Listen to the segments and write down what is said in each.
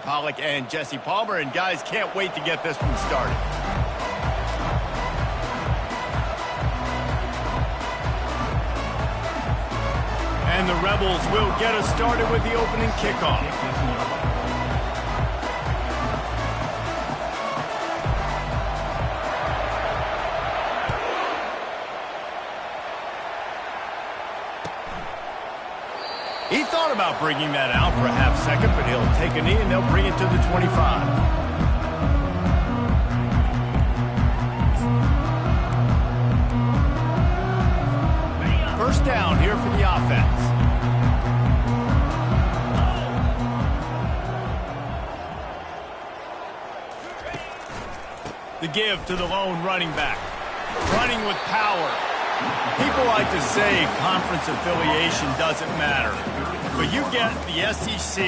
Pollock and Jesse Palmer, and guys, can't wait to get this one started. And the Rebels will get us started with the opening kickoff. He thought about bringing that out for a half second, but he'll take a knee and they'll bring it to the 25. First down here for the offense. The give to the lone running back. Running with power. People like to say conference affiliation doesn't matter, but you get the SEC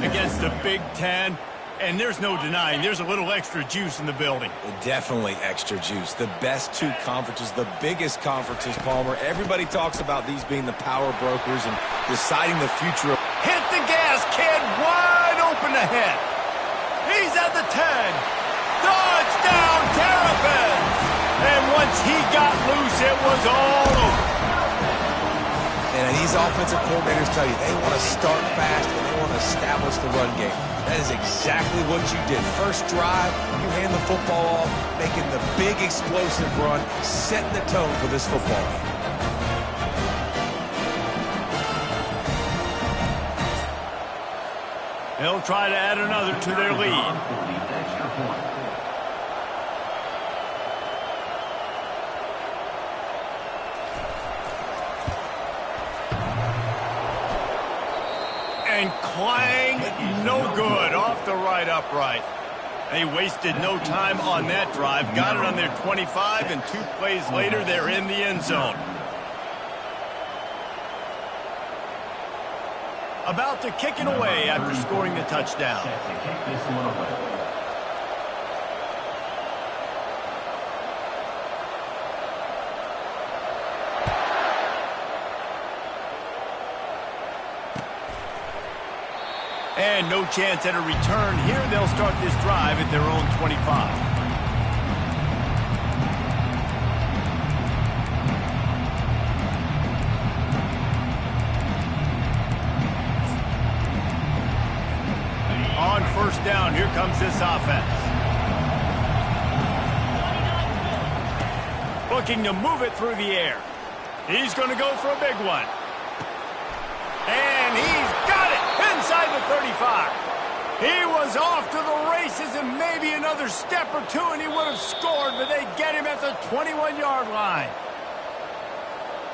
against the Big Ten, and there's no denying there's a little extra juice in the building. Definitely extra juice. The best two conferences, the biggest conferences, Palmer. Everybody talks about these being the power brokers and deciding the future of... Hit the gas, kid! Wide open ahead. He's at the 10. Touchdown, Terrapins! And once he got loose, it was all over. And these offensive coordinators tell you they want to start fast and they want to establish the run game. That is exactly what you did. First drive, you hand the football off, making the big explosive run, setting the tone for this football game. They'll try to add another to their lead. And clang, no good, off the right upright. They wasted no time on that drive, got it on their 25, and 2 plays later, they're in the end zone. About to kick it away after scoring the touchdown. And no chance at a return here. They'll start this drive at their own 25. On first down, here comes this offense. Looking to move it through the air. He's going to go for a big one. And he's got it inside the 35. He was off to the races and maybe another step or two and he would have scored, but they get him at the 21-yard line.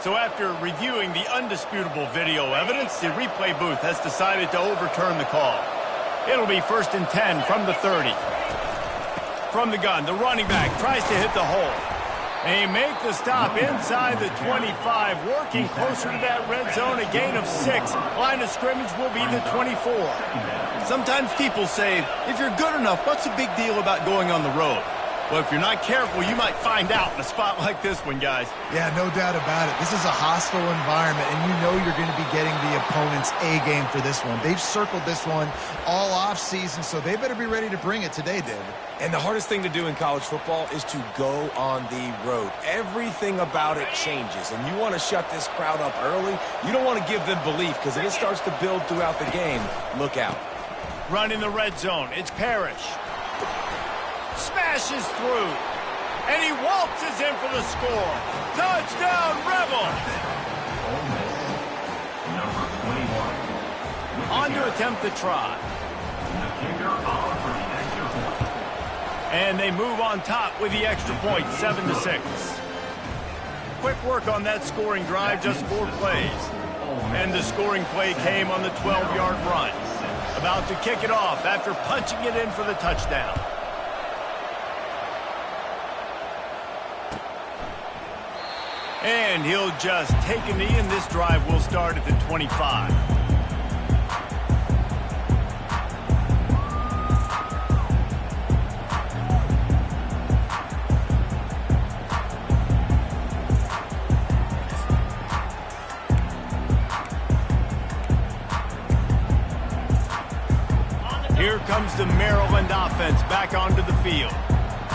So after reviewing the undisputable video evidence, the replay booth has decided to overturn the call. It'll be 1st and 10 from the 30. From the gun, the running back tries to hit the hole. They make the stop inside the 25, working closer to that red zone, a gain of 6. Line of scrimmage will be the 24. Sometimes people say, if you're good enough, what's the big deal about going on the road? Well, if you're not careful, you might find out in a spot like this one, guys. Yeah, no doubt about it. This is a hostile environment, and you know you're going to be getting the opponent's A game for this one. They've circled this one all offseason, so they better be ready to bring it today, David. And the hardest thing to do in college football is to go on the road. Everything about it changes, and you want to shut this crowd up early. You don't want to give them belief, because if it starts to build throughout the game, look out. Run in the red zone. It's Parrish. Smashes through. And he waltzes in for the score. Touchdown, Rebels! On to attempt the try. And they move on top with the extra point, 7-6. Quick work on that scoring drive, just 4 plays. And the scoring play came on the 12-yard run. About to kick it off after punching it in for the touchdown. And he'll just take a knee, and this drive will start at the 25. Here comes moves the Maryland offense back onto the field.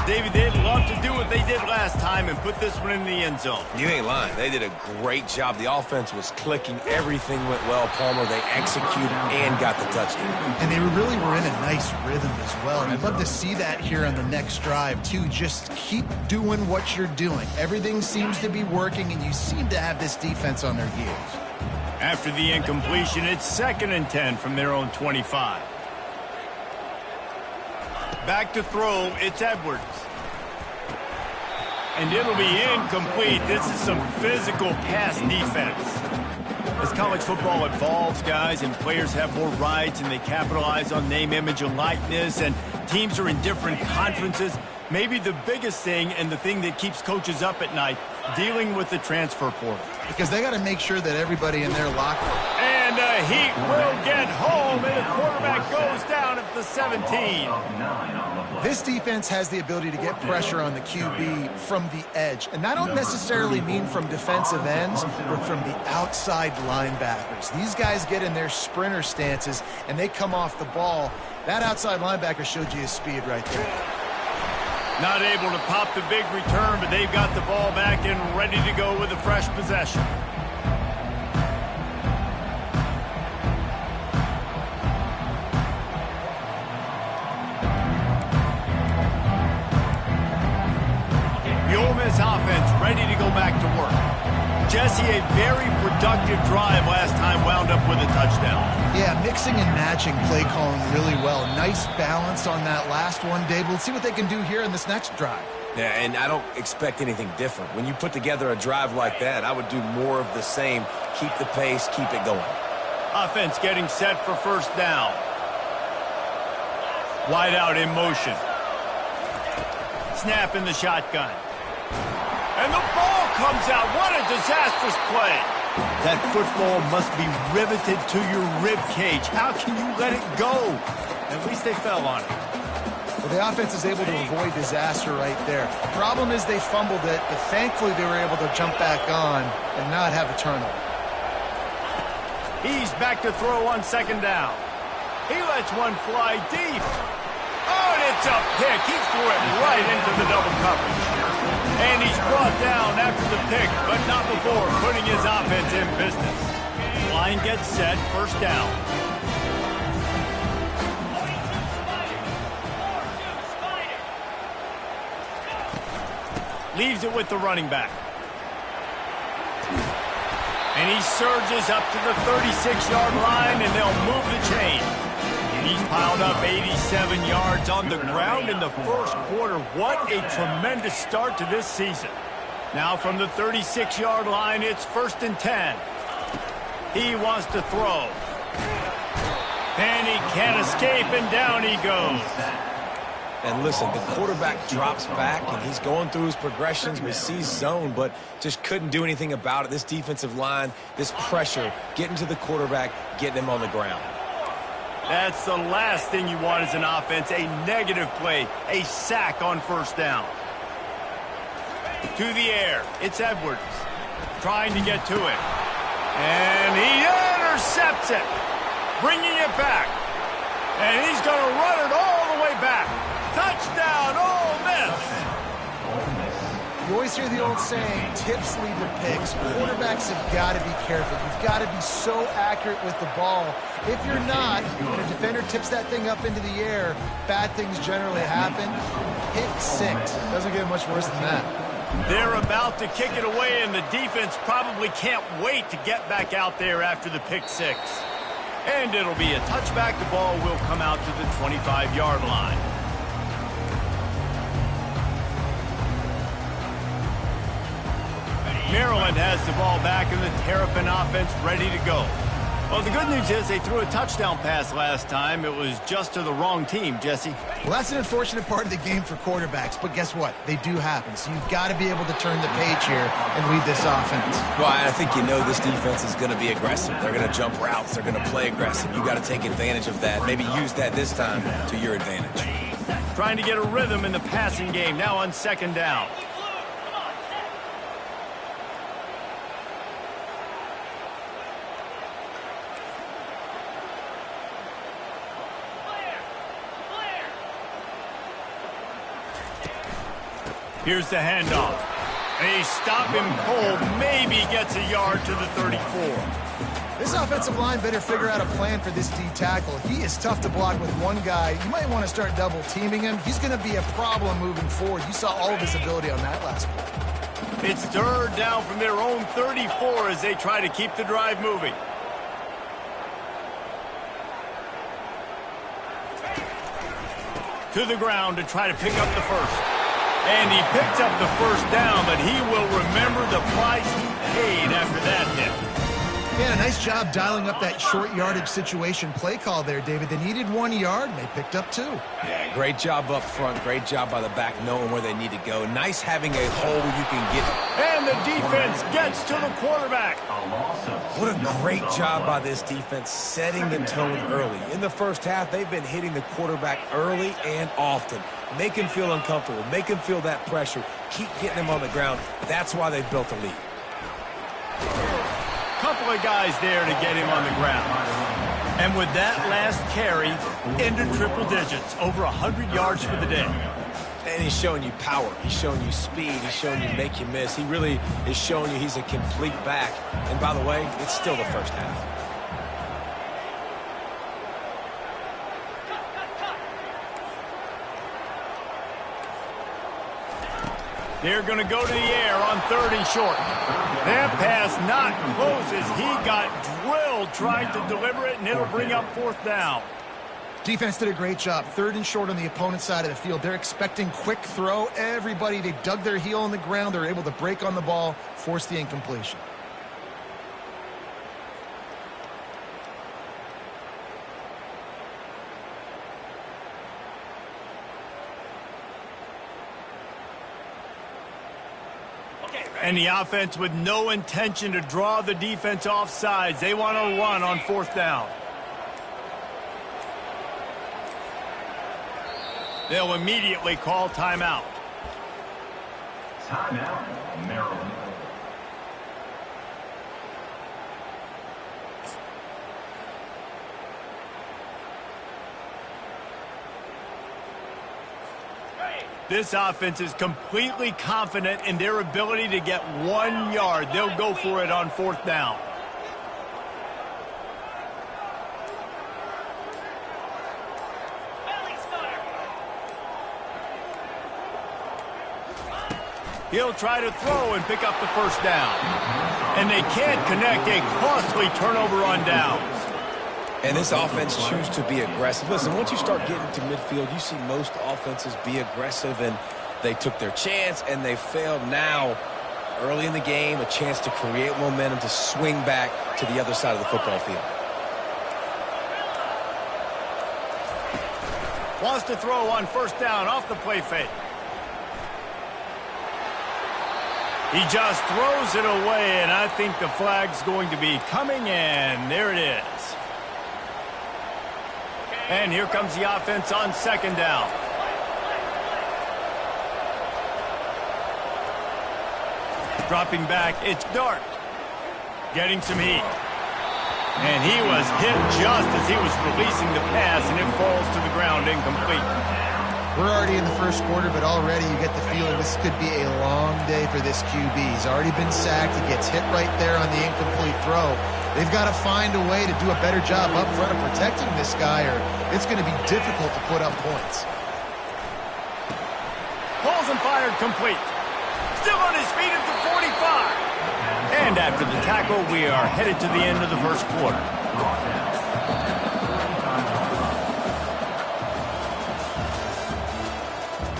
David, they'd love to do what they did last time and put this one in the end zone. You ain't lying. They did a great job. The offense was clicking. Everything went well, Palmer. They executed and got the touchdown. And they really were in a nice rhythm as well. And I'd love to see that here on the next drive, too. Just keep doing what you're doing. Everything seems to be working, and you seem to have this defense on their heels. After the incompletion, it's 2nd and 10 from their own 25. Back to throw, it's Edwards. And it'll be incomplete. This is some physical pass defense. As college football evolves, guys, and players have more rights and they capitalize on name, image, and likeness, and teams are in different conferences, maybe the biggest thing and the thing that keeps coaches up at night, dealing with the transfer portal. Because they got to make sure that everybody in their locker room. And Heat will get home, and the quarterback goes down at the 17. This defense has the ability to get pressure on the QB from the edge. And I don't necessarily mean from defensive ends, but from the outside linebackers. These guys get in their sprinter stances, and they come off the ball. That outside linebacker showed you his speed right there. Not able to pop the big return, but they've got the ball back and ready to go with a fresh possession. The Ole Miss offense ready to go back to work. Jesse, a very productive drive last time, wound up with a touchdown. Yeah, mixing and matching play calling really well. Nice balance on that last one, Dave. Let's see what they can do here in this next drive. Yeah, and I don't expect anything different. When you put together a drive like that, I would do more of the same. Keep the pace, keep it going. Offense getting set for first down. Wide out in motion. Snap in the shotgun. And the ball comes out. What a disastrous play. That football must be riveted to your rib cage. How can you let it go? At least they fell on it. Well, the offense is able to avoid disaster right there. Problem is they fumbled it, but thankfully they were able to jump back on and not have a turnover. He's back to throw on 2nd down. He lets one fly deep. Oh, and it's a pick. He threw it right into the double coverage. And he's brought down after the pick, but not before putting his offense in business. Line gets set, first down. Leaves it with the running back. And he surges up to the 36-yard line, and they'll move the chain. He's piled up 87 yards on the ground in the first quarter. What a tremendous start to this season. Now from the 36-yard line, it's 1st and 10. He wants to throw. And he can't escape, and down he goes. And listen, the quarterback drops back, and he's going through his progressions. We see zone, but just couldn't do anything about it. This defensive line, this pressure, getting to the quarterback, getting him on the ground. That's the last thing you want as an offense, a negative play, a sack on first down. To the air, it's Edwards, trying to get to it. And he intercepts it, bringing it back. And he's going to run it all the way back. Touchdown, Ole Miss! You always hear the old saying, tips lead to picks. Quarterbacks have got to be careful. You've got to be so accurate with the ball. If you're not, when a defender tips that thing up into the air, bad things generally happen. Pick 6. Doesn't get much worse than that. They're about to kick it away, and the defense probably can't wait to get back out there after the pick 6. And it'll be a touchback. The ball will come out to the 25-yard line. Maryland has the ball back, and the Terrapin offense ready to go. Well, the good news is they threw a touchdown pass last time. It was just to the wrong team, Jesse. Well, that's an unfortunate part of the game for quarterbacks, but guess what? They do happen. So you've got to be able to turn the page here and lead this offense. Well, I think you know this defense is going to be aggressive. They're going to jump routes. They're going to play aggressive. You got to take advantage of that. Maybe use that this time to your advantage. Trying to get a rhythm in the passing game, now on 2nd down. Here's the handoff. They stop him cold, maybe gets a yard to the 34. This offensive line better figure out a plan for this D tackle. He is tough to block with one guy. You might want to start double teaming him. He's going to be a problem moving forward. You saw all of his ability on that last play. It's third down from their own 34 as they try to keep the drive moving. To the ground to try to pick up the first. And he picks up the first down, but he will remember the price he paid after that hit. Yeah, nice job dialing up that short yardage situation play call there, David. They needed 1 yard, and they picked up 2. Yeah, great job up front. Great job by the back knowing where they need to go. Nice having a hole where you can get. And the defense gets to the quarterback. What a great job by this defense setting the tone early. In the first half, they've been hitting the quarterback early and often. Make him feel uncomfortable. Make him feel that pressure. Keep getting him on the ground. That's why they've built a lead. Couple of guys there to get him on the ground. And with that last carry, into triple digits, over 100 yards for the day. And he's showing you power. He's showing you speed. He's showing you make you miss. He really is showing you he's a complete back. And by the way, it's still the first half. They're going to go to the air on 3rd and short. That pass not close as he got drilled trying to deliver it, and it'll bring up 4th down. Defense did a great job. 3rd and short on the opponent's side of the field. They're expecting quick throw. Everybody, they dug their heel on the ground. They're able to break on the ball, force the incompletion. And the offense with no intention to draw the defense off sides. They want to run on 4th down. They'll immediately call timeout. Timeout, Maryland. This offense is completely confident in their ability to get 1 yard. They'll go for it on 4th down. He'll try to throw and pick up the first down. And they can't connect a costly turnover on downs. And this offense chooses to be aggressive. Listen, once you start getting to midfield, you see most offenses be aggressive, and they took their chance, and they failed now. Early in the game, a chance to create momentum, to swing back to the other side of the football field. Wants to throw on 1st down off the play fake. He just throws it away, and I think the flag's going to be coming in. There it is. And here comes the offense on 2nd down. Dropping back, it's Dart. Getting some heat. And he was hit just as he was releasing the pass, and it falls to the ground incomplete. We're already in the first quarter, but already you get the feeling this could be a long day for this QB. He's already been sacked. He gets hit right there on the incomplete throw. They've got to find a way to do a better job up front of protecting this guy, or it's going to be difficult to put up points. Balls and fired complete. Still on his feet at the 45. And after the tackle, we are headed to the end of the first quarter.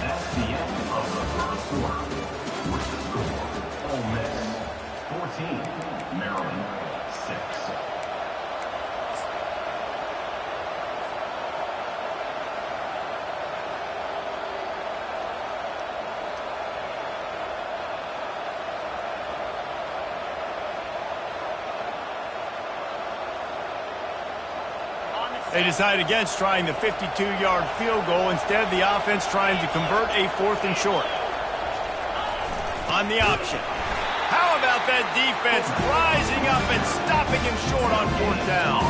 That's the end of the first quarter. With the score, Ole Miss 14, Maryland 6. They decide against trying the 52-yard field goal. Instead, the offense trying to convert a 4th and short. On the option. How How about that defense rising up and stopping him short on 4th down?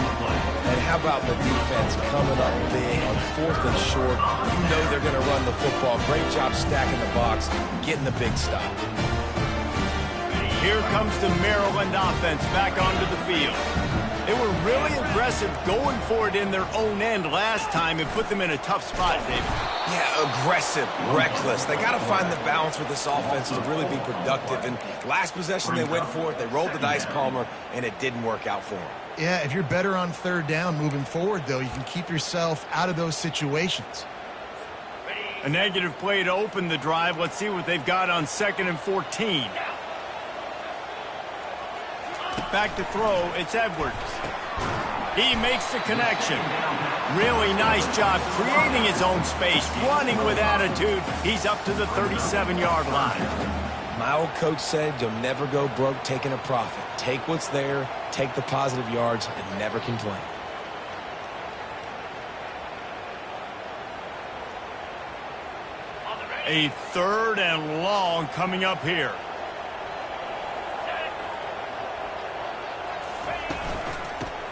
And how about the defense coming up big on 4th and short? You know they're going to run the football. Great job stacking the box, getting the big stop. Here comes the Maryland offense back onto the field. They were really aggressive going for it in their own end last time and put them in a tough spot, David. Yeah, aggressive, reckless. They got to find the balance with this offense to really be productive. And last possession, they went for it. They rolled the dice, Palmer, and it didn't work out for them. Yeah, if you're better on 3rd down moving forward, though, you can keep yourself out of those situations. A negative play to open the drive. Let's see what they've got on 2nd and 14. Back to throw, it's Edwards. He makes the connection. Really nice job creating his own space, running with attitude. He's up to the 37-yard line. My old coach said you'll never go broke taking a profit. Take what's there, take the positive yards, and never complain. A 3rd and long coming up here.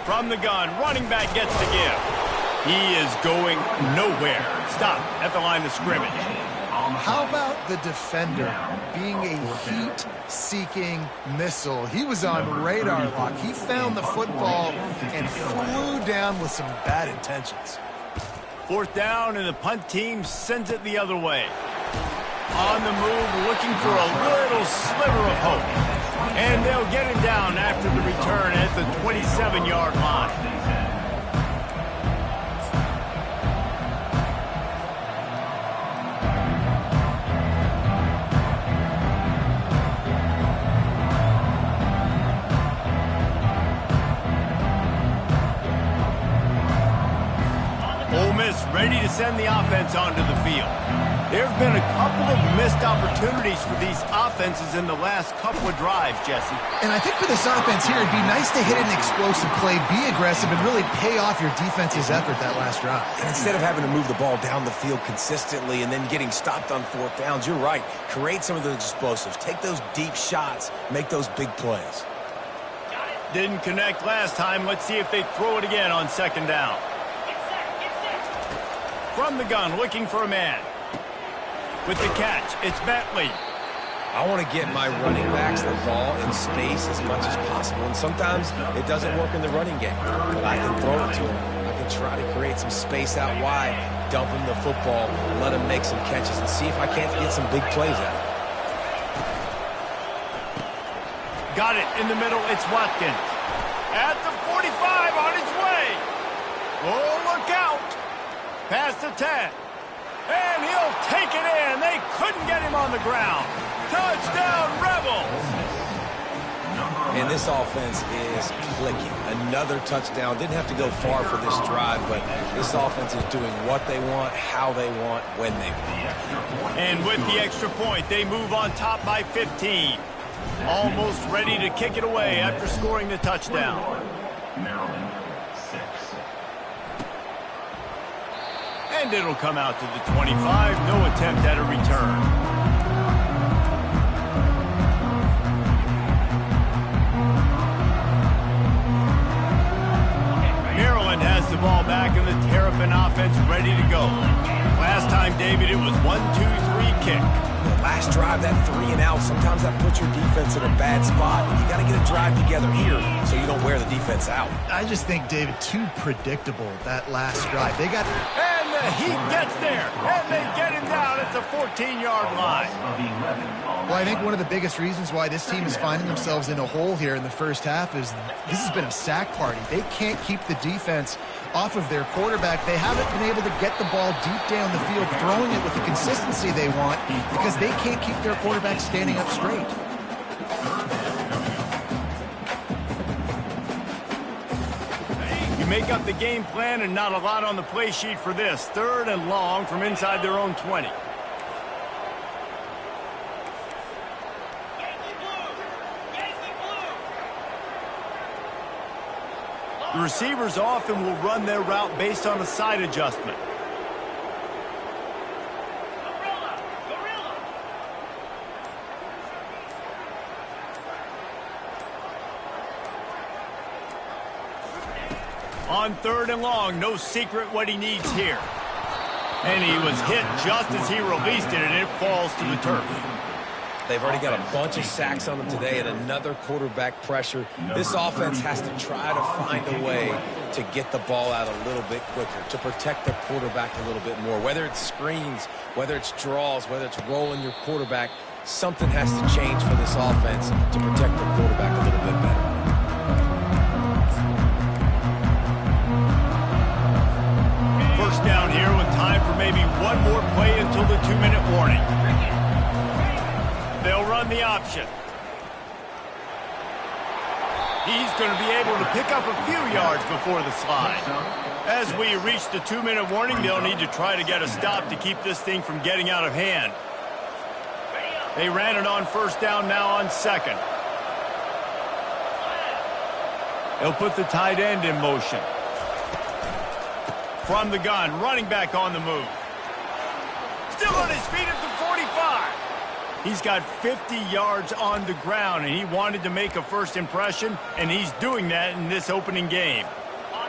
From the gun, running back gets the give. He is going nowhere. Stop at the line of scrimmage. How about the defender being a heat-seeking missile? He was on radar lock. He found the football and flew down with some bad intentions. 4th down, and the punt team sends it the other way. On the move, looking for a little sliver of hope. And they'll get him down after the return at the 27-yard line. Ole Miss ready to send the offense onto the field. There have been a couple of missed opportunities for these offenses in the last couple of drives, Jesse. And I think for this offense here, it'd be nice to hit an explosive play, be aggressive, and really pay off your defense's effort that last drive. And instead of having to move the ball down the field consistently and then getting stopped on 4th downs, you're right. Create some of those explosives. Take those deep shots. Make those big plays. Didn't connect last time. Let's see if they throw it again on 2nd down. From the gun, looking for a man. With the catch, it's Bentley. I want to get my running backs the ball in space as much as possible. And sometimes it doesn't work in the running game. But I can throw it to him. I can try to create some space out wide, dump him the football, let him make some catches, and see if I can't get some big plays out of it. Got it in the middle. It's Watkins. At the 45 on his way. Oh, look out. Past the 10. And he'll take it in. They couldn't get him on the ground. Touchdown, Rebels. And this offense is clicking. Another touchdown. Didn't have to go far for this drive, but this offense is doing what they want, how they want, when they want. And with the extra point, they move on top by 15. Almost ready to kick it away after scoring the touchdown. Maryland, 6. And it'll come out to the 25. No attempt at a return. Maryland has the ball back and the Terrapin offense ready to go. Last time, David, it was 1-2-3 kick. Last drive, that 3 and out, sometimes that puts your defense in a bad spot. And you got to get a drive together here so you don't wear the defense out. I just think, David, too predictable, that last drive. They got... And the Heat gets there, and they get him down at the 14-yard line. Well, I think one of the biggest reasons why this team is finding themselves in a hole here in the first half is this has been a sack party. They can't keep the defense off of their quarterback. They haven't been able to get the ball deep down the field, throwing it with the consistency they want because they can't keep their quarterback standing up straight. You make up the game plan and not a lot on the play sheet for this. 3rd and long from inside their own 20. The receivers often will run their route based on a side adjustment. On 3rd and long, no secret what he needs here. And he was hit just as he released it, and it falls to the turf. They've already got a bunch of sacks on them today and another quarterback pressure. This offense has to try to find a way to get the ball out a little bit quicker, to protect the quarterback a little bit more. Whether it's screens, whether it's draws, whether it's rolling your quarterback, something has to change for this offense to protect the quarterback a little bit better. First down here with time for maybe one more play until the 2-minute warning. They'll run the option. He's going to be able to pick up a few yards before the slide. As we reach the 2-minute warning, they'll need to try to get a stop to keep this thing from getting out of hand. They ran it on 1st down, now on 2nd. They'll put the tight end in motion. From the gun, running back on the move. Still on his feet at the 45. He's got 50 yards on the ground, and he wanted to make a first impression, and he's doing that in this opening game.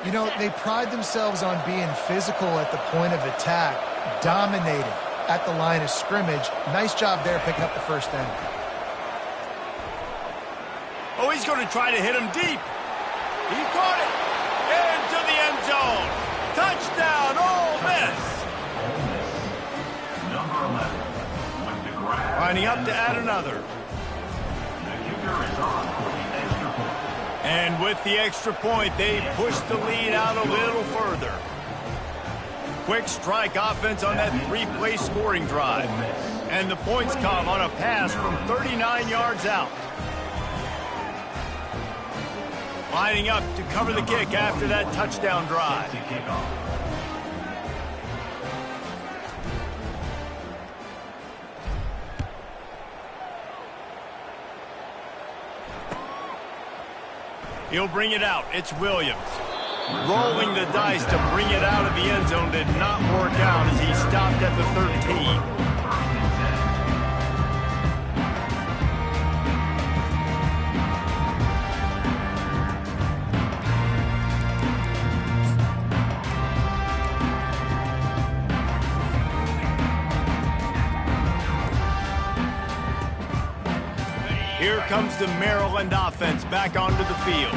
You know, they pride themselves on being physical at the point of attack, dominating at the line of scrimmage. Nice job there picking up the 1st down. Oh, he's going to try to hit him deep. He caught it. Into the end zone. Touchdown, Ole Miss. Number 11 with the grab. Lining up to add another. The kicker is on for the extra point. And with the extra point, they push the lead out a little further. Quick strike offense on that 3-play scoring drive. And the points come on a pass from 39 yards out. Lining up to cover the kick after that touchdown drive. He'll bring it out. It's Williams. Rolling the dice to bring it out of the end zone did not work out as he stopped at the 13. Here comes the Maryland offense back onto the field.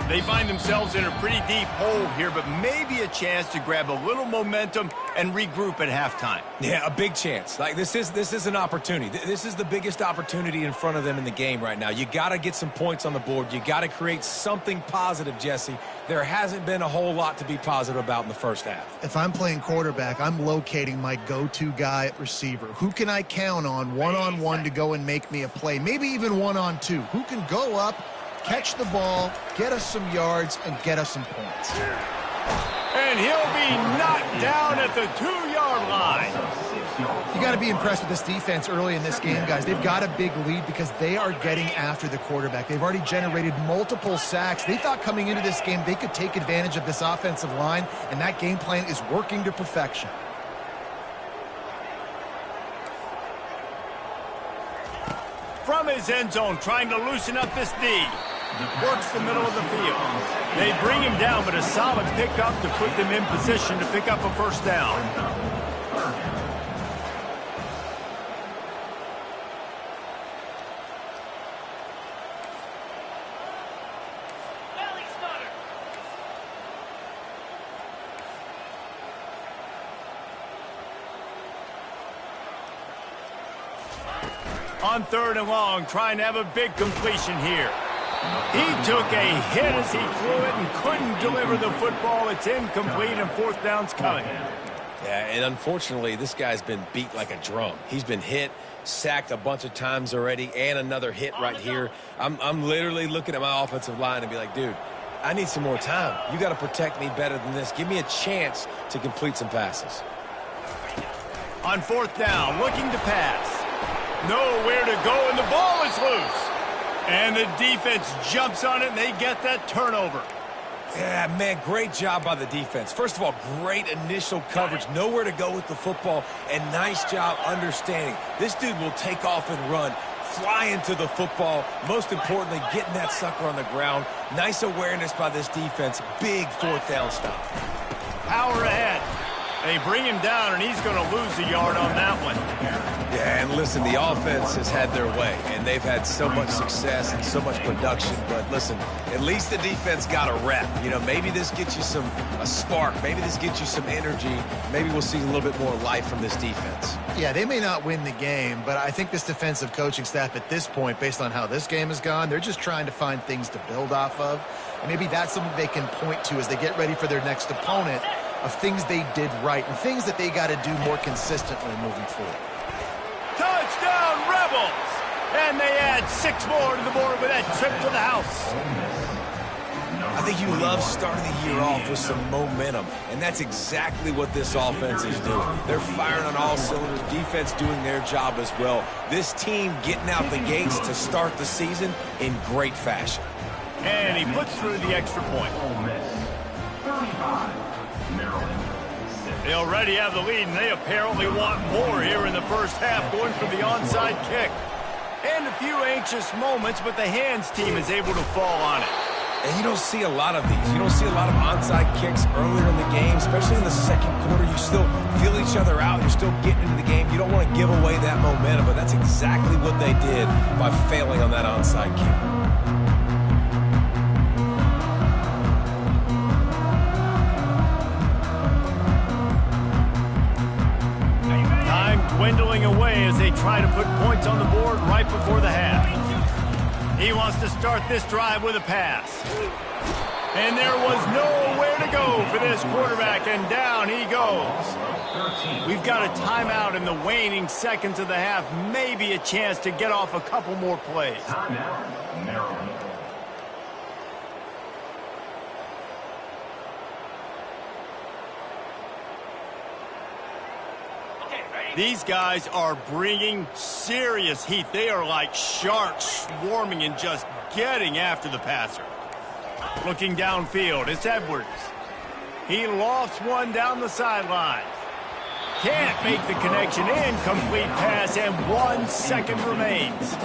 They find themselves in a pretty deep hole here, but maybe a chance to grab a little momentum and regroup at halftime. Yeah, a big chance. Like this is an opportunity. This is the biggest opportunity in front of them in the game right now. You got to get some points on the board. You got to create something positive, Jesse. There hasn't been a whole lot to be positive about in the first half. If I'm playing quarterback, I'm locating my go-to guy at receiver. Who can I count on one-on-one to go and make me a play? Maybe even one-on-two. Who can go up, catch the ball, get us some yards, and get us some points. And he'll be knocked down at the 2-yard line. You got to be impressed with this defense early in this game, guys. They've got a big lead because they are getting after the quarterback. They've already generated multiple sacks. They thought coming into this game they could take advantage of this offensive line, and that game plan is working to perfection. From his end zone, trying to loosen up this D. Works the middle of the field. They bring him down, but a solid pickup to put them in position to pick up a 1st down. On 3rd and long, trying to have a big completion here. He took a hit as he threw it and couldn't deliver the football. It's incomplete, and 4th down's coming. Yeah, and unfortunately, this guy's been beat like a drum. He's been hit, sacked a bunch of times already, and another hit right here. I'm literally looking at my offensive line and be like, dude, I need some more time. You got to protect me better than this. Give me a chance to complete some passes. On 4th down, looking to pass. Nowhere to go, and the ball is loose. And the defense jumps on it, and they get that turnover. Yeah, man, great job by the defense. First of all, great initial coverage, nowhere to go with the football, and nice job understanding. This dude will take off and run flying to the football. Most importantly, getting that sucker on the ground. Nice awareness by this defense. Big fourth down stop. Power ahead. They bring him down, and he's going to lose a yard on that one. Yeah, and listen, the offense has had their way, and they've had so much success and so much production. But listen, at least the defense got a rep. You know, maybe this gets you a spark. Maybe this gets you some energy. Maybe we'll see a little bit more life from this defense. Yeah, they may not win the game, but I think this defensive coaching staff at this point, based on how this game has gone, they're just trying to find things to build off of. And maybe that's something they can point to as they get ready for their next opponent, of things they did right and things that they got to do more consistently moving forward. Touchdown, Rebels! And they add 6 more to the board with that trip to the house. I think you love starting the year off with some momentum, and that's exactly what this offense is doing. They're firing on all cylinders, defense doing their job as well. This team getting out the gates to start the season in great fashion. And he puts through the extra point. Ole Miss 35. Maryland 6. They already have the lead, and they apparently want more here in the first half, going for the onside kick. And a few anxious moments, but the hands team is able to fall on it. And you don't see a lot of these. You don't see a lot of onside kicks earlier in the game, especially in the second quarter. You still feel each other out. You're still getting into the game. You don't want to give away that momentum, but that's exactly what they did by failing on that onside kick. Dwindling away as they try to put points on the board right before the half. He wants to start this drive with a pass. And there was nowhere to go for this quarterback, and down he goes. We've got a timeout in the waning seconds of the half, maybe a chance to get off a couple more plays. Timeout, Maryland. These guys are bringing serious heat. They are like sharks swarming and just getting after the passer. Looking downfield, it's Edwards. He lofts one down the sideline. Can't make the connection. Incomplete pass, and 1 second remains.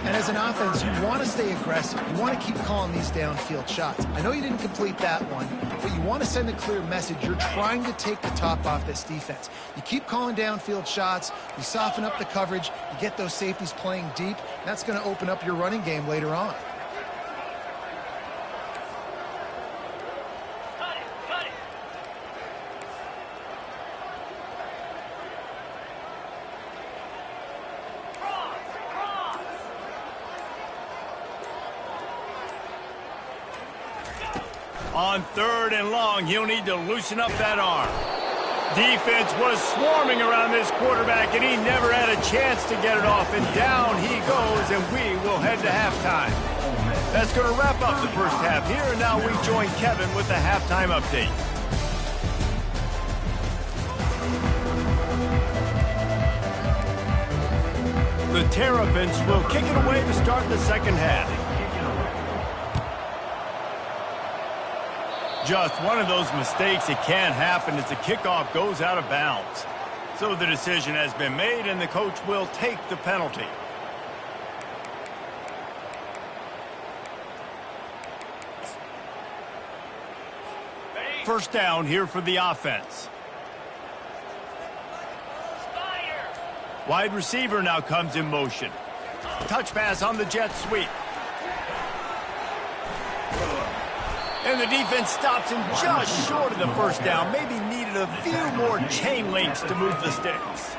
And as an offense, you want to stay aggressive. You want to keep calling these downfield shots. I know you didn't complete that one, but you want to send a clear message. You're trying to take the top off this defense. You keep calling downfield shots. You soften up the coverage. You get those safeties playing deep. That's going to open up your running game later on. On 3rd and long, he'll need to loosen up that arm. Defense was swarming around this quarterback, and he never had a chance to get it off. And down he goes, and we will head to halftime. That's going to wrap up the first half here, and now we join Kevin with the halftime update. The Terrapins will kick it away to start the second half. Just one of those mistakes that can happen as the kickoff goes out of bounds. So the decision has been made, and the coach will take the penalty. First down here for the offense. Wide receiver now comes in motion. Touch pass on the jet sweep. And the defense stops him just short of the first down. Maybe needed a few more chain links to move the sticks.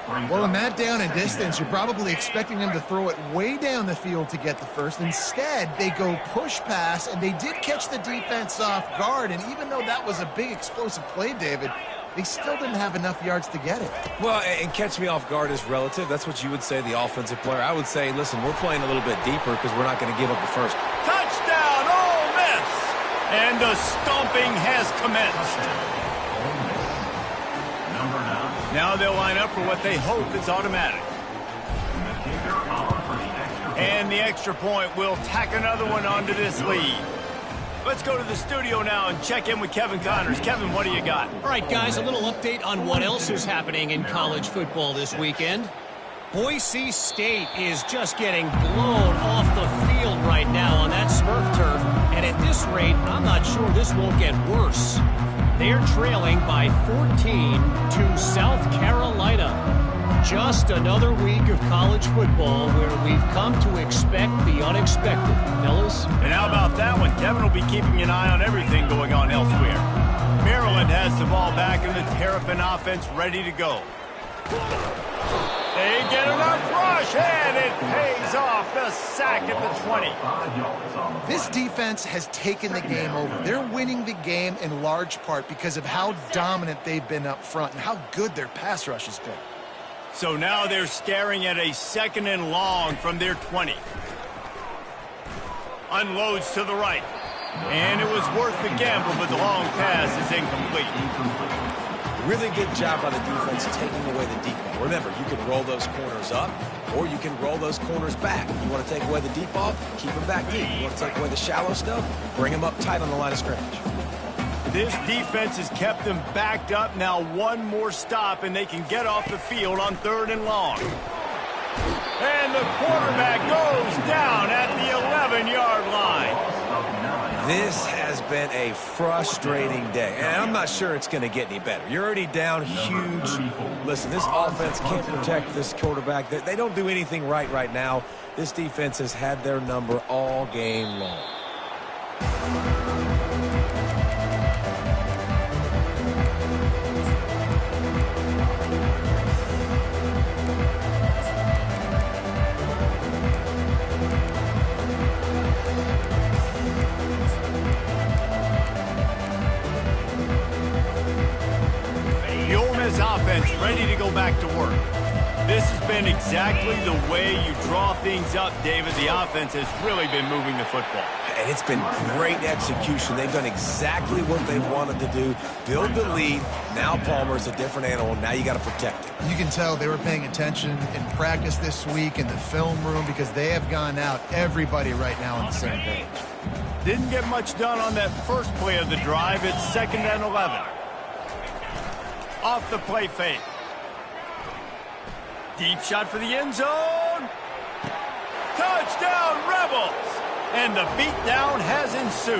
Well, in that down and distance, you're probably expecting them to throw it way down the field to get the first. Instead, they go push pass, and they did catch the defense off guard. And even though that was a big explosive play, David, they still didn't have enough yards to get it. Well, and catch me off guard is relative. That's what you would say, the offensive player. I would say, listen, we're playing a little bit deeper because we're not going to give up the first. Touchdown, Ole Miss! And the stomping has commenced. Number 9. Now they'll line up for what they hope is automatic. And the extra point will tack another one onto this lead. Let's go to the studio now and check in with Kevin Connors. Kevin, what do you got? All right, guys, a little update on what else is happening in college football this weekend. Boise State is just getting blown off the field right now on that Smurf turf. And at this rate, I'm not sure this won't get worse. They're trailing by 14 to South Carolina. Just another week of college football where we've come to expect the unexpected, fellas. And how about that one? Kevin will be keeping an eye on everything going on elsewhere. Maryland has the ball back in the Terrapin offense ready to go. They get enough rush, and it pays off. The sack at the 20. This defense has taken the game over. They're winning the game in large part because of how dominant they've been up front and how good their pass rush has been. So now they're staring at a 2nd and long from their 20. Unloads to the right. And it was worth the gamble, but the long pass is incomplete. Really good job by the defense taking away the deep ball. Remember, you can roll those corners up, or you can roll those corners back. You want to take away the deep ball, keep them back deep. You want to take away the shallow stuff, bring them up tight on the line of scrimmage. This defense has kept them backed up. Now one more stop, and they can get off the field on 3rd and long. And the quarterback goes down at the 11-yard line. This has been a frustrating day, and I'm not sure it's going to get any better. You're already down huge. Listen, this offense can't protect this quarterback. They don't do anything right now. This defense has had their number all game long. Offense ready to go back to work. This has been exactly the way you draw things up, David. The offense has really been moving the football. And it's been great execution. They've done exactly what they wanted to do. Build the lead. Now Palmer's a different animal. Now you got to protect it. You can tell they were paying attention in practice this week in the film room because they have gone out, everybody right now on the same page. Didn't get much done on that first play of the drive. It's 2nd and 11. Off the play fake. Deep shot for the end zone. Touchdown, Rebels! And the beatdown has ensued.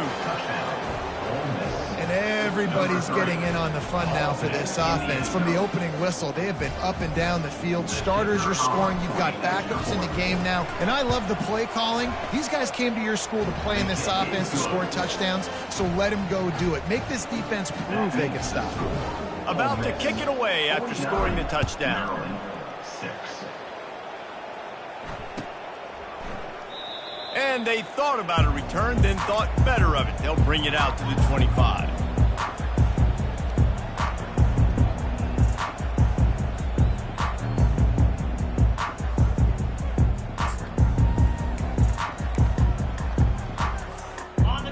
And everybody's getting in on the fun now for this offense. From the opening whistle, they have been up and down the field. Starters are scoring. You've got backups in the game now. And I love the play calling. These guys came to your school to play in this offense to score touchdowns, so let them go do it. Make this defense prove they can stop. About to kick it away after scoring the touchdown. And they thought about a return, then thought better of it. They'll bring it out to the 25.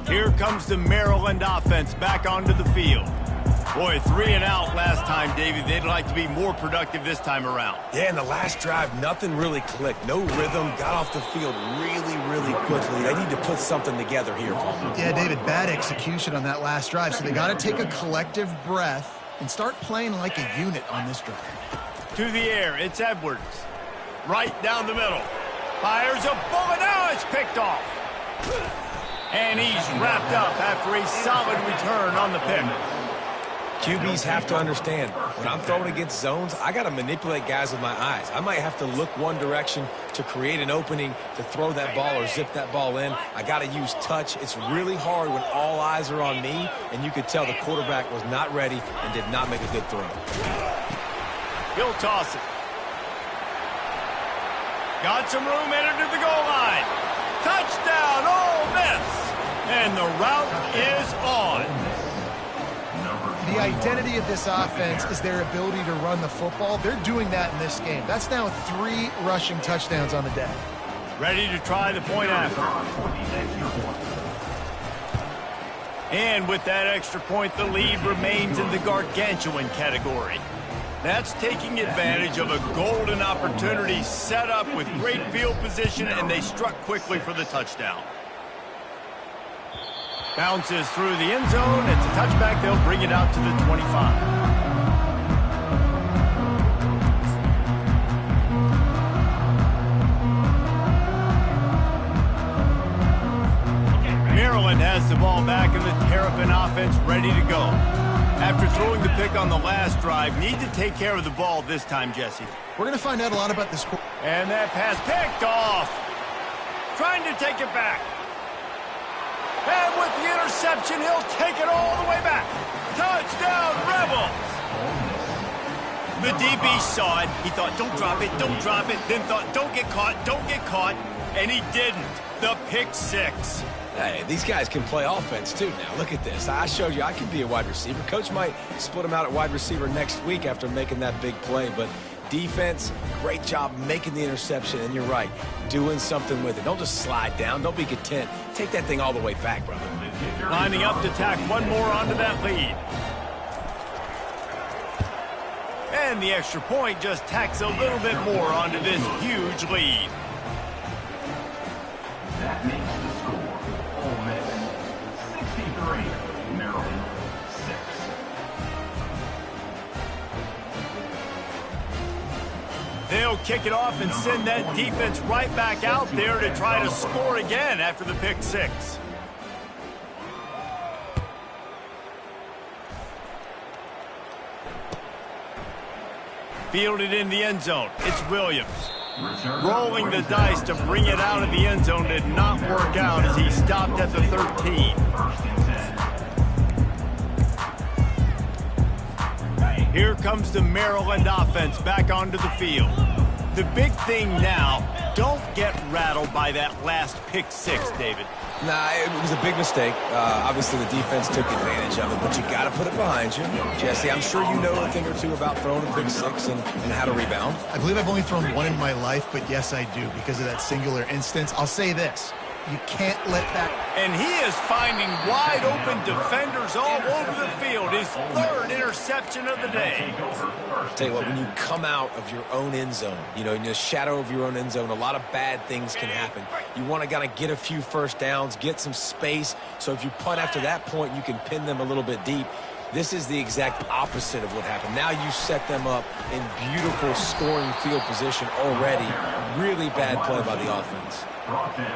Here comes the Maryland offense back onto the field. Boy, 3 and out last time, David. They'd like to be more productive this time around. Yeah, in the last drive, nothing really clicked. No rhythm. Got off the field really quickly. They need to put something together here, Paul. Yeah, David, bad execution on that last drive. So they got to take a collective breath and start playing like a unit on this drive. To the air, it's Edwards. Right down the middle. Fires a bullet. Now it's picked off. And he's wrapped up after a solid return on the pick. QBs have to understand, when I'm throwing against zones, I got to manipulate guys with my eyes. I might have to look one direction to create an opening to throw that ball or zip that ball in. I got to use touch. It's really hard when all eyes are on me, and you could tell the quarterback was not ready and did not make a good throw. He'll toss it. Got some room, entered to the goal line. Touchdown, Ole Miss! And the route is on. The identity of this offense is their ability to run the football. They're doing that in this game. That's now 3 rushing touchdowns on the day. Ready to try the point after. And with that extra point, the lead remains in the gargantuan category. That's taking advantage of a golden opportunity set up with great field position, and they struck quickly for the touchdown. Bounces through the end zone. It's a touchback. They'll bring it out to the 25. the ball back and the Terrapin offense ready to go. After throwing the pick on the last drive, need to take care of the ball this time, Jesse. We're going to find out a lot about this. And that pass picked off. Trying to take it back. And with the interception, he'll take it all the way back. Touchdown, Rebels! The DB saw it. He thought, don't drop it, don't drop it. Then thought, don't get caught. And he didn't. The pick six. Hey, these guys can play offense, too, now. Look at this. I showed you I can be a wide receiver. Coach might split him out at wide receiver next week after making that big play. But defense, great job making the interception. And you're right, doing something with it. Don't just slide down. Don't be content. Take that thing all the way back, brother. Lining up to tack one more onto that lead. And the extra point just tacks a little bit more onto this huge lead. That makes the score. Ole Miss 63, Maryland 6. They'll kick it off and send that defense right back out there to try to score again after the pick six. Fielded in the end zone. It's Williams. Rolling the dice to bring it out of the end zone did not work out as he stopped at the 13. Here comes the Maryland offense back onto the field. The big thing now, don't get rattled by that last pick six, David. Nah, it was a big mistake. Obviously, the defense took advantage of it, but you got to put it behind you. Jesse, I'm sure you know a thing or two about throwing a pick six and how to rebound. I believe I've only thrown one in my life, but yes, I do because of that singular instance. I'll say this. You can't let that... And he is finding wide open defenders all over the field. His third interception of the day. Tell you what, when you come out of your own end zone, in the shadow of your own end zone, a lot of bad things can happen. You want to kind of get a few first downs, get some space, so if you punt after that point, you can pin them a little bit deep. This is the exact opposite of what happened. Now you set them up in beautiful scoring field position already. Really bad play by the offense.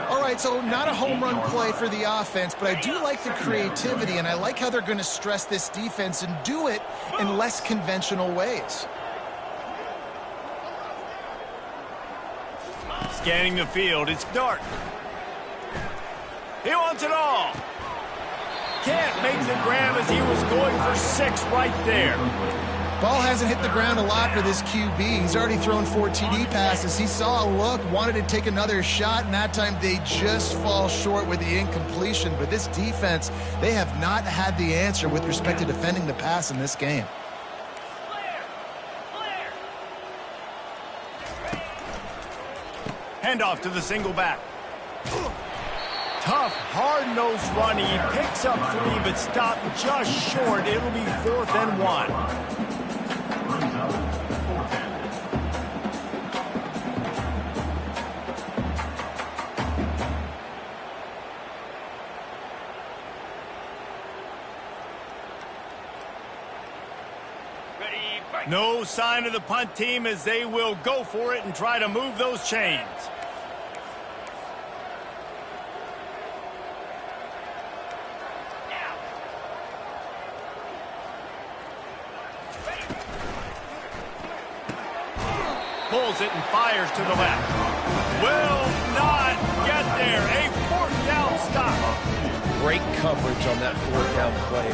All right, so not a home run play for the offense, but I do like the creativity, and I like how they're going to stress this defense and do it in less conventional ways. Scanning the field, it's Dart. He wants it all. Can't make the grab as he was going for six right there. Ball hasn't hit the ground a lot for this QB. He's already thrown 4 TD passes. He saw a look, wanted to take another shot, and that time they just fall short with the incompletion. But this defense, they have not had the answer with respect to defending the pass in this game. Handoff to the single back. Tough, hard-nosed run. He picks up 3, but stopped just short. It'll be 4th and 1. No sign of the punt team as they will go for it and try to move those chains. Pulls it and fires to the left. Will not get there. A 4th down stop. Great coverage on that 4th down play.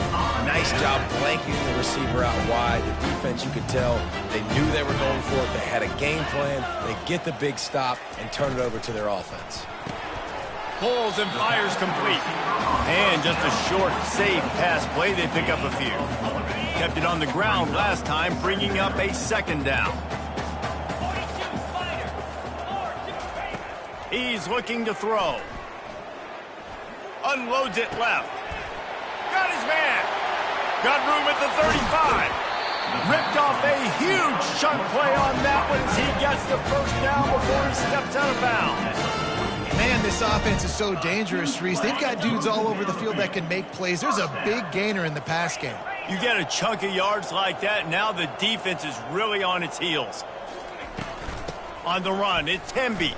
Nice job blanking the receiver out wide. The defense, you could tell, they knew they were going for it. They had a game plan. They get the big stop and turn it over to their offense. Pulls and fires complete. And just a short, safe pass play. They pick up a few. Kept it on the ground last time, bringing up a 2nd down. He's looking to throw. Unloads it left. Got his man. Got room at the 35. Ripped off a huge chunk play on that one as he gets the 1st down before he steps out of bounds. Man, this offense is so dangerous, Reese. They've got dudes all over the field that can make plays. There's a big gainer in the pass game. You get a chunk of yards like that, now the defense is really on its heels. On the run, it's Temby.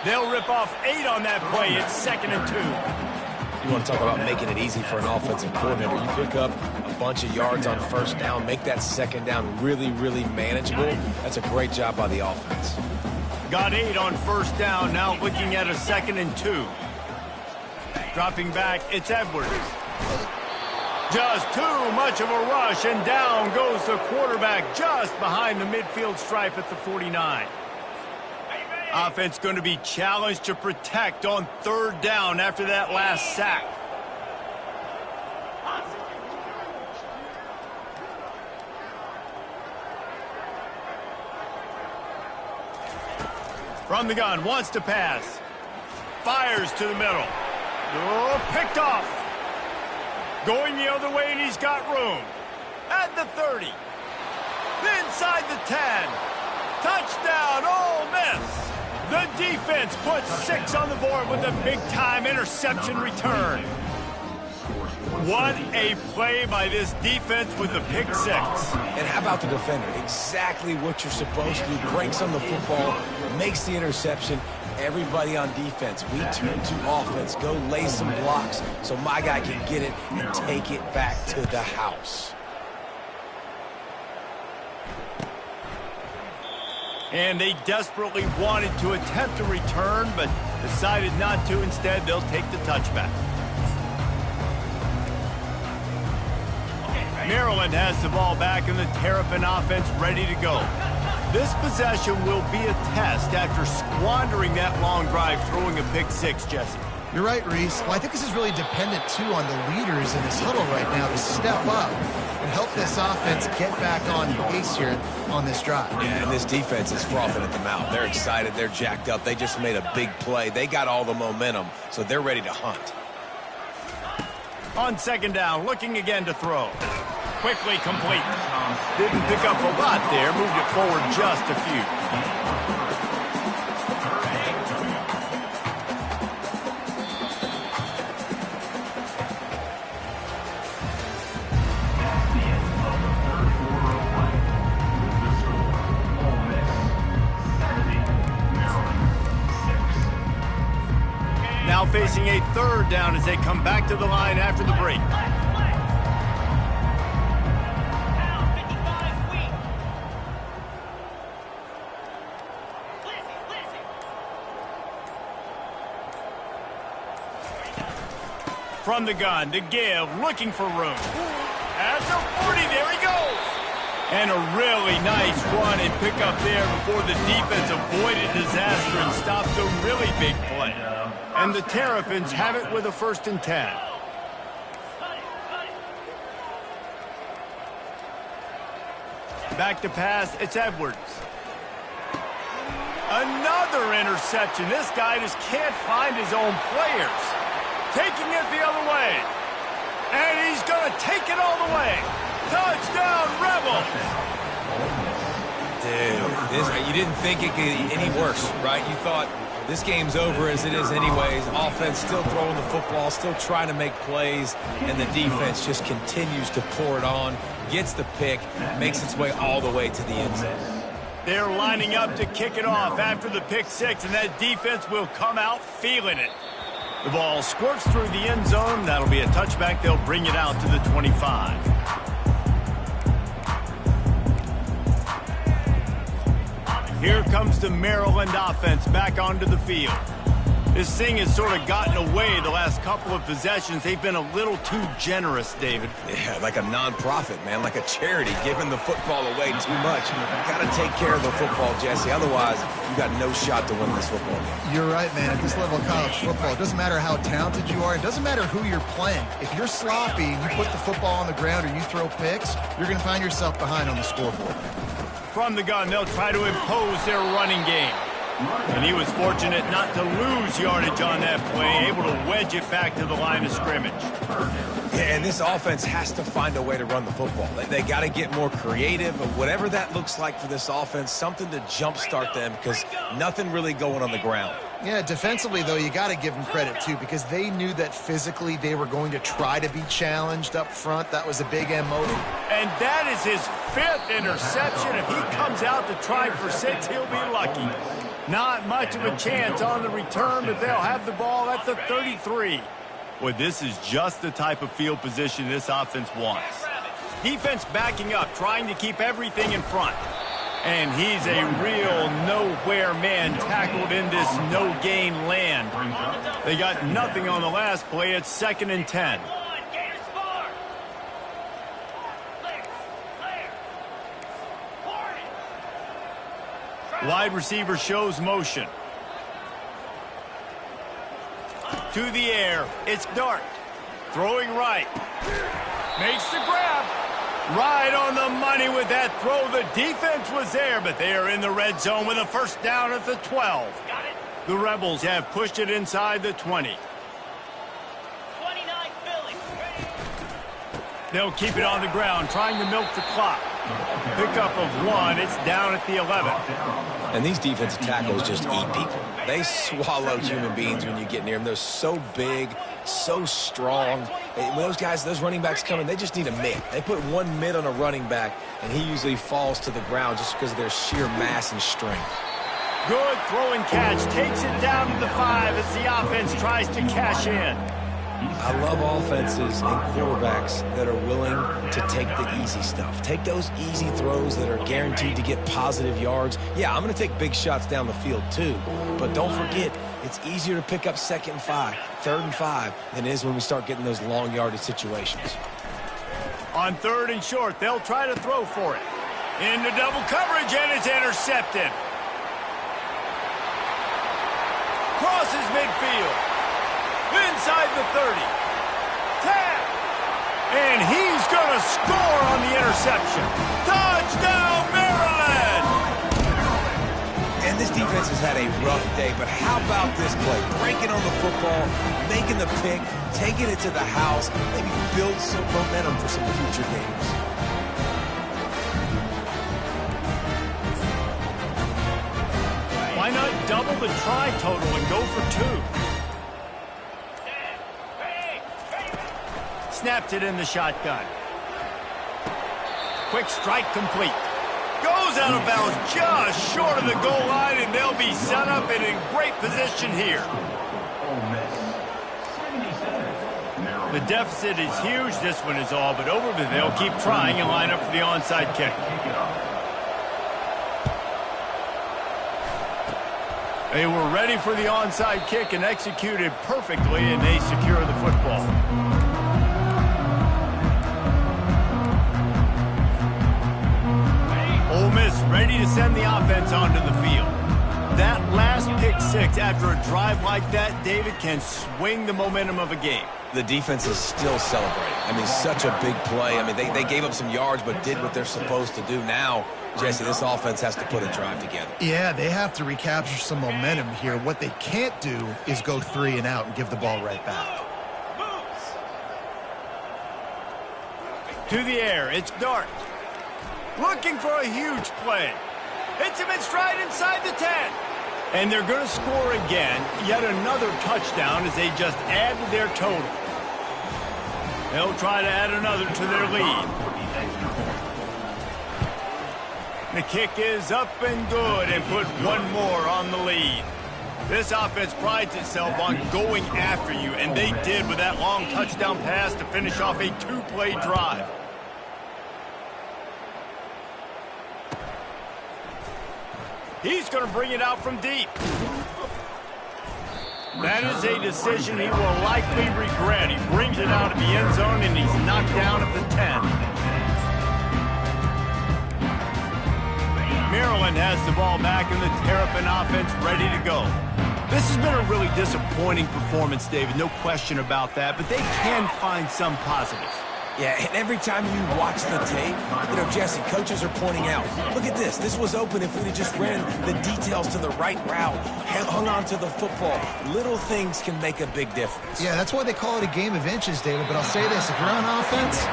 They'll rip off 8 on that play. It's 2nd and 2. You want to talk about making it easy for an offensive coordinator. You pick up a bunch of yards on first down, make that second down really, really manageable. That's a great job by the offense. Got 8 on first down, now looking at a 2nd and 2. Dropping back, it's Edwards. Just too much of a rush, and down goes the quarterback just behind the midfield stripe at the 49. Offense going to be challenged to protect on 3rd down after that last sack. From the gun, wants to pass. Fires to the middle. Oh, picked off. Going the other way, and he's got room. At the 30. Inside the 10. Touchdown, Ole Miss. The defense puts 6 on the board with a big-time interception return. What a play by this defense with the pick 6. And how about the defender? Exactly what you're supposed to do. Breaks on the football, makes the interception. Everybody on defense, we turn to offense. Go lay some blocks so my guy can get it and take it back to the house. And they desperately wanted to attempt a return, but decided not to. Instead, they'll take the touchback. Maryland has the ball back, and the Terrapin offense ready to go. This possession will be a test after squandering that long drive, throwing a pick 6, Jesse. You're right, Reese. Well, I think this is really dependent, too, on the leaders in this huddle right now to step up and help this offense get back on pace here on this drive. Yeah, and this defense is frothing at the mouth. They're excited. They're jacked up. They just made a big play. They got all the momentum, so they're ready to hunt. On 2nd down, looking again to throw. Quickly complete. Didn't pick up a lot there. Moved it forward just a few. Now facing a 3rd down as they come back to the line after the break. From the gun to give, looking for room. At the 40, there he goes. And a really nice run and pick up there before the defense avoided disaster and stopped a really big play. And the Terrapins have it with a 1st and 10. Back to pass, it's Edwards. Another interception. This guy just can't find his own players. Taking it the other way. And he's going to take it all the way. Touchdown, Rebels! Dude, you didn't think it could get any worse, right? You thought this game's over as it is anyways. Offense still throwing the football, still trying to make plays, and the defense just continues to pour it on, gets the pick, makes its way all the way to the end zone. They're lining up to kick it off after the pick 6, and that defense will come out feeling it. The ball squirts through the end zone. That'll be a touchback. They'll bring it out to the 25. Here comes the Maryland offense back onto the field. This thing has sort of gotten away the last couple of possessions. They've been a little too generous, David. Yeah, like a non-profit, man, like a charity, giving the football away too much. Got to take care of the football, Jesse. Otherwise, you got no shot to win this football game. You're right, man. At this level of college football, it doesn't matter how talented you are. It doesn't matter who you're playing. If you're sloppy, you put the football on the ground or you throw picks, you're going to find yourself behind on the scoreboard. From the gun, they'll try to impose their running game. And he was fortunate not to lose yardage on that play, able to wedge it back to the line of scrimmage. Yeah, and this offense has to find a way to run the football. They got to get more creative, but whatever that looks like for this offense, something to jumpstart them because nothing really going on the ground. Yeah, defensively, though, you got to give them credit, too, because they knew that physically they were going to try to be challenged up front. That was a big MO. And that is his 5th interception. If he comes out to try for 6, he'll be lucky. Not much of a chance on the return, but they'll have the ball at the 33. Well, this is just the type of field position this offense wants. Defense backing up, trying to keep everything in front. And he's a real nowhere man tackled in this no-gain land. They got nothing on the last play. It's 2nd and 10. Wide receiver shows motion. To the air. It's Dart. Throwing right. Makes the grab. Right on the money with that throw. The defense was there, but they are in the red zone with a 1st down at the 12. The Rebels have pushed it inside the 20. They'll keep it on the ground, trying to milk the clock. Pickup of 1. It's down at the 11. And these defensive tackles just eat people. They swallow human beings when you get near them. They're so big, so strong. When those guys, those running backs come in, they just need a mid. They put 1 mid on a running back, and he usually falls to the ground just because of their sheer mass and strength. Good throw and catch. Takes it down to the 5 as the offense tries to cash in. I love offenses and quarterbacks that are willing to take the easy stuff. Take those easy throws that are guaranteed to get positive yards. Yeah, I'm going to take big shots down the field too. But don't forget, it's easier to pick up 2nd and 5, 3rd and 5 than it is when we start getting those long yardage situations. On 3rd and short, they'll try to throw for it. Into double coverage, and it's intercepted. Crosses midfield. Inside the 30. 10. And he's going to score on the interception. Touchdown, Maryland! And this defense has had a rough day, but how about this play? Breaking on the football, making the pick, taking it to the house, maybe build some momentum for some future games. Why not double the try total and go for 2? Snapped it in the shotgun. Quick strike complete. Goes out of bounds just short of the goal line, and they'll be set up and in great position here. The deficit is huge. This one is all but over, but they'll keep trying and line up for the onside kick. They were ready for the onside kick and executed perfectly, and they secure the football. Ole Miss ready to send the offense onto the field. That last pick 6 after a drive like that, David, can swing the momentum of a game. The defense is still celebrating. I mean, such a big play. I mean, they gave up some yards but did what they're supposed to do. Now, Jesse, this offense has to put a drive together. Yeah, they have to recapture some momentum here. What they can't do is go 3 and out and give the ball right back. To the air, it's Dart. Looking for a huge play. Hits him in stride inside the 10. And they're going to score again. Yet another touchdown as they just add to their total. They'll try to add another to their lead. The kick is up and good and put 1 more on the lead. This offense prides itself on going after you, and they did with that long touchdown pass to finish off a 2-play drive. He's going to bring it out from deep. That is a decision he will likely regret. He brings it out of the end zone, and he's knocked down at the 10. Maryland has the ball back, and the Terrapin offense ready to go. This has been a really disappointing performance, David. No question about that, but they can find some positives. Yeah, and every time you watch the tape, Jesse, coaches are pointing out, look at this. This was open if we'd have just ran the details to the right route, hung on to the football. Little things can make a big difference. Yeah, that's why they call it a game of inches, David. But I'll say this, if you're on offense,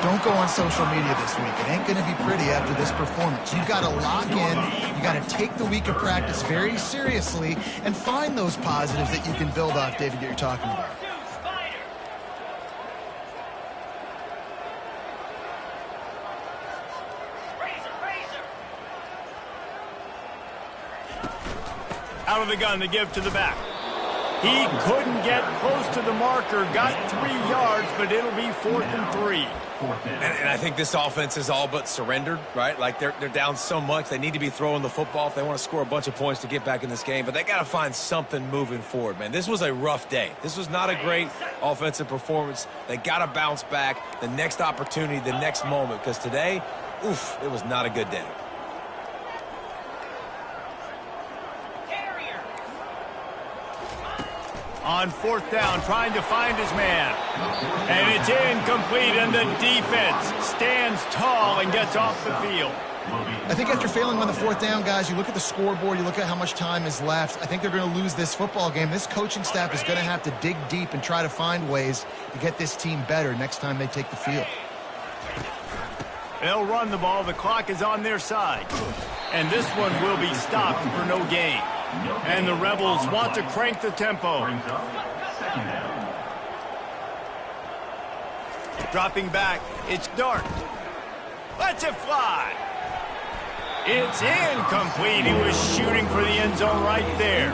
don't go on social media this week. It ain't going to be pretty after this performance. You've got to lock in. You got to take the week of practice very seriously and find those positives that you can build off, David, that you're talking about. Out of the gun to give to the back. He couldn't get close to the marker, got 3 yards, but it'll be 4th and 3. And I think this offense is all but surrendered, right? Like they're down so much, they need to be throwing the football if they want to score a bunch of points to get back in this game. But they got to find something moving forward, man. This was a rough day. This was not a great offensive performance. They got to bounce back the next opportunity, the next moment, because today, oof, it was not a good day. On 4th down, trying to find his man. And it's incomplete, and the defense stands tall and gets off the field. I think after failing on the 4th down, guys, you look at the scoreboard, you look at how much time is left. I think they're going to lose this football game. This coaching staff is going to have to dig deep and try to find ways to get this team better next time they take the field. They'll run the ball. The clock is on their side. And this one will be stopped for no gain. And the Rebels want to crank the tempo. Dropping back, it's Dart. Lets it fly. It's incomplete. He was shooting for the end zone right there.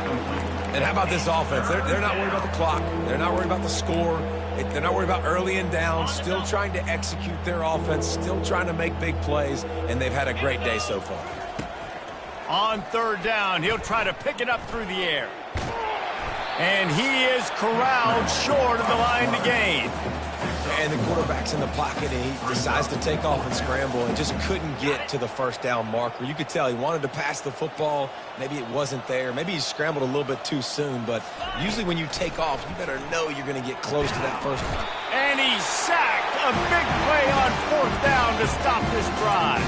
And how about this offense? They're not worried about the clock. They're not worried about the score. They're not worried about early and down. Still trying to execute their offense. Still trying to make big plays. And they've had a great day so far. On 3rd down, he'll try to pick it up through the air. And he is corralled short of the line to gain. And the quarterback's in the pocket, and he decides to take off and scramble and just couldn't get to the 1st down marker. You could tell he wanted to pass the football. Maybe it wasn't there. Maybe he scrambled a little bit too soon. But usually when you take off, you better know you're going to get close to that 1st down. And he's sacked. A big play on 4th down to stop this drive.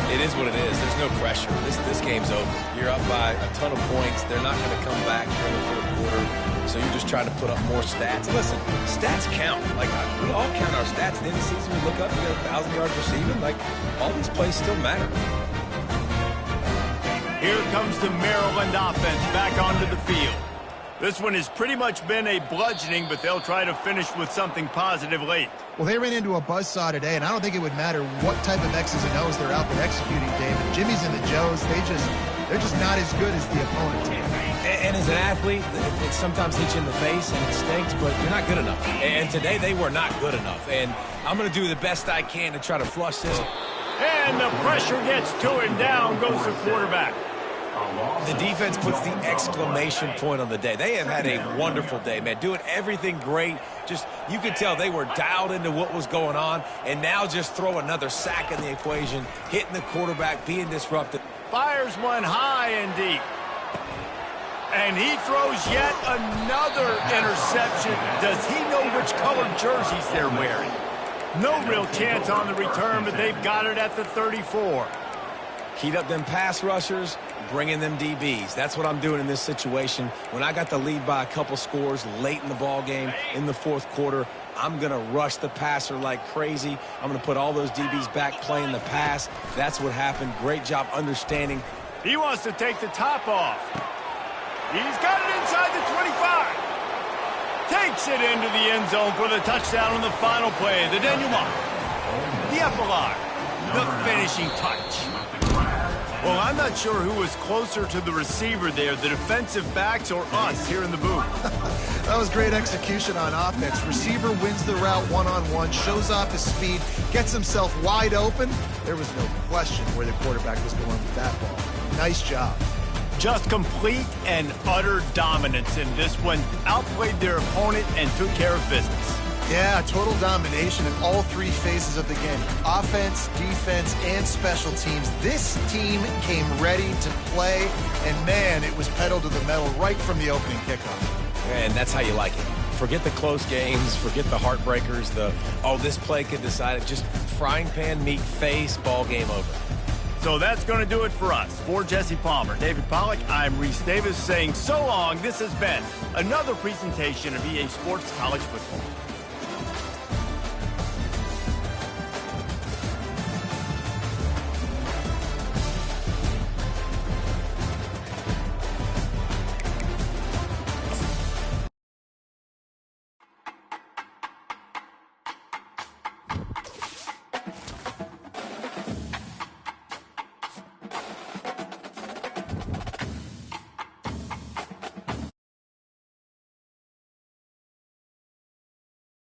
It is what it is. There's no pressure. This game's over. You're up by a ton of points. They're not going to come back here in the 4th quarter. So you're just trying to put up more stats. Listen, stats count. Like, we all count our stats. At the end of the season, we look up, we got 1,000 yards receiving. Like, all these plays still matter. Here comes the Maryland offense back onto the field. This one has pretty much been a bludgeoning, but they'll try to finish with something positive late. Well, they ran into a buzzsaw today, and I don't think it would matter what type of X's and O's they're out there executing, David. Jimmy's and the Joes, they're just not as good as the opponent. And as an athlete, it sometimes hits you in the face and it stinks, but you're not good enough. And today they were not good enough. And I'm going to do the best I can to try to flush this. And the pressure gets to him. Down goes the quarterback. The defense puts the exclamation point on the day. They have had a wonderful day, man. Doing everything great. Just, you could tell they were dialed into what was going on. And now just throw another sack in the equation, hitting the quarterback, being disrupted. Fires one high and deep. And he throws yet another interception. Does he know which colored jerseys they're wearing? No real chance on the return, but they've got it at the 34. Heat up them pass rushers, bring in them DBs. That's what I'm doing in this situation. When I got the lead by a couple scores late in the ball game in the 4th quarter, I'm going to rush the passer like crazy. I'm going to put all those DBs back playing the pass. That's what happened. Great job understanding. He wants to take the top off. He's got it inside the 25. Takes it into the end zone for the touchdown on the final play. The denouement. The epilogue. The finishing touch. Well, I'm not sure who was closer to the receiver there, the defensive backs or us here in the booth. That was great execution on offense. Receiver wins the route one-on-one, shows off his speed, gets himself wide open. There was no question where the quarterback was going with that ball. Nice job. Just complete and utter dominance in this one. Outplayed their opponent and took care of business. Yeah, total domination in all 3 phases of the game. Offense, defense, and special teams. This team came ready to play, and man, it was pedal to the metal right from the opening kickoff. And that's how you like it. Forget the close games, forget the heartbreakers, this play could decide it. Just frying pan, meat face, ball game over. So that's going to do it for us. For Jesse Palmer, David Pollack, I'm Reese Davis saying so long. This has been another presentation of EA Sports College Football.